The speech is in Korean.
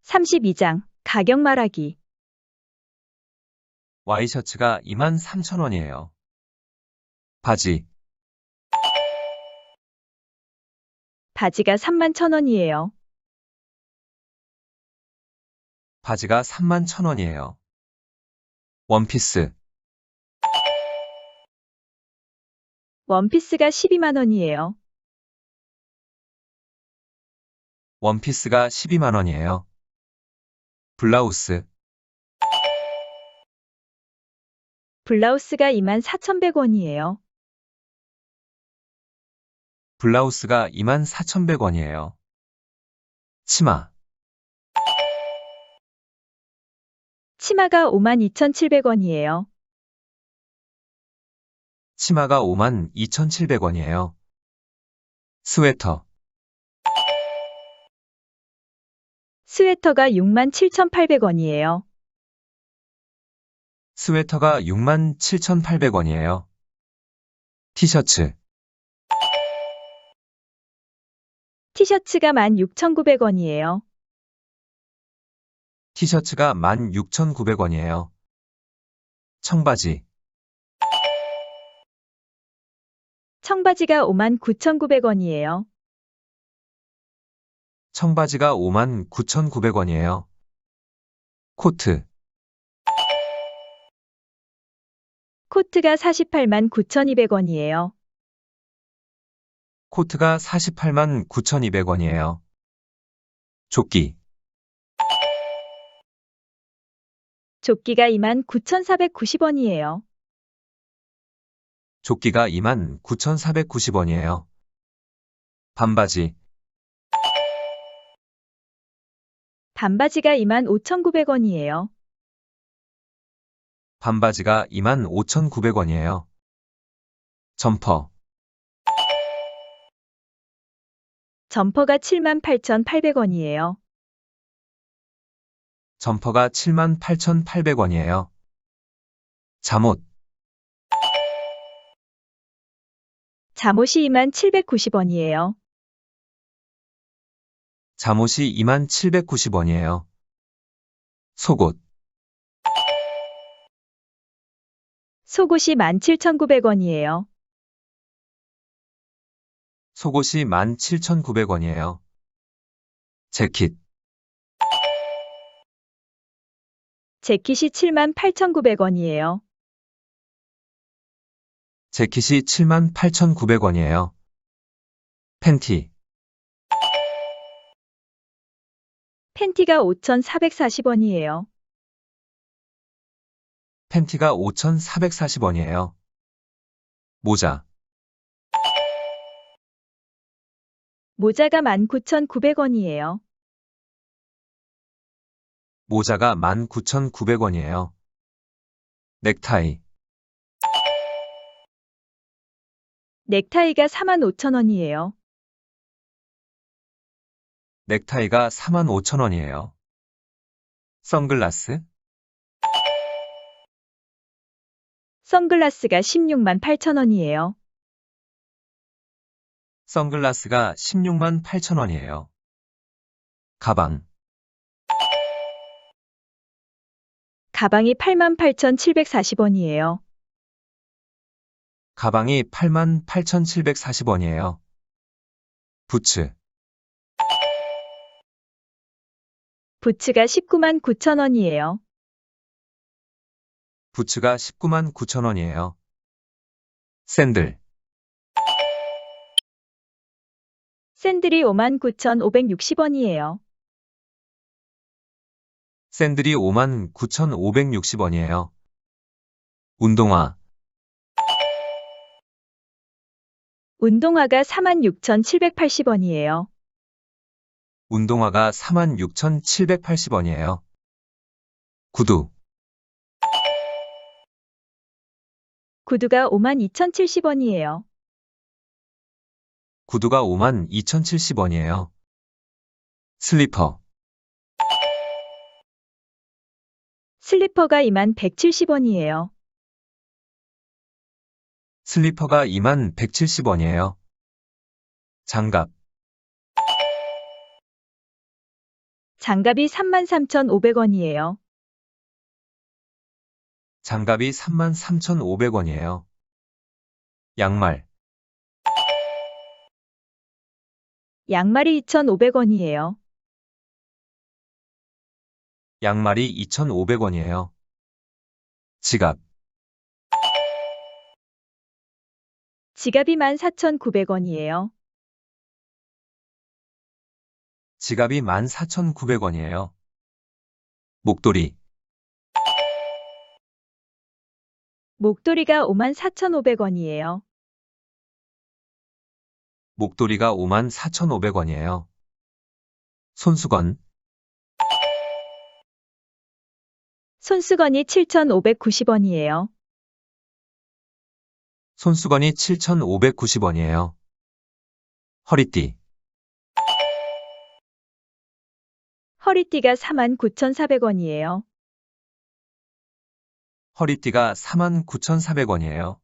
32장 가격 말하기. 와이셔츠가 23,000원이에요. 바지, 바지가 31,000원이에요. 바지가 31,000원이에요. 원피스, 원피스가 12만 원이에요. 원피스가 12만 원이에요. 블라우스, 블라우스가 24,100원이에요. 블라우스가 24,100원이에요. 치마, 치마가 52,700원이에요. 치마가 52,700원이에요. 스웨터, 스웨터가 67,800원이에요. 스웨터가 67,800원이에요. 티셔츠, 티셔츠가 16,900원이에요. 티셔츠가 16,900원이에요. 청바지, 청바지가 59,900원이에요. 청바지가 59,900원이에요. 코트, 코트가 489,200원이에요. 코트가 489,200원이에요. 조끼, 조끼가 29,490원이에요. 조끼가 29,490원이에요. 반바지, 반바지가 25,900원이에요. 반바지가 25,900원이에요. 점퍼, 점퍼가 78,800원이에요. 점퍼가 78,800원이에요. 잠옷, 잠옷이 2790원이에요. 잠옷이 2790원이에요. 속옷, 속옷이 17,900원이에요. 속옷이 17,900원이에요. 재킷, 재킷이 78,900원이에요. 재킷이 78,900원이에요. 팬티, 팬티가 5,440원이에요. 팬티가 5,440원이에요. 모자, 모자가 19,900원이에요. 모자가 19,900원이에요. 넥타이, 넥타이가 45,000원이에요. 넥타이가 45,000원이에요. 선글라스, 선글라스가 168,000원이에요. 선글라스가 168,000원이에요. 가방, 가방이 88,740원이에요. 가방이 88,740원이에요. 부츠, 부츠가 199,000원이에요. 부츠가 199,000원이에요. 샌들, 샌들이 59,560원이에요. 샌들이 59,560원이에요. 운동화, 운동화가 46,780원이에요. 운동화가 46,780원이에요. 구두, 구두가 52,070원이에요. 구두가 52,070원이에요. 슬리퍼, 슬리퍼가 21,170원이에요. 슬리퍼가 21,170원이에요. 장갑, 장갑이 33,500원이에요. 장갑이 33,500원이에요. 양말, 양말이 2,500원이에요. 양말이 2,500원이에요. 지갑, 지갑이 14,900원이에요. 지갑이 14,900원이에요. 목도리, 목도리가 54,500원이에요. 목도리가 54,500원이에요. 손수건, 손수건이 7,590원이에요. 손수건이 7,590원이에요. 허리띠, 허리띠가 49,400원이에요. 허리띠가 49,400원이에요.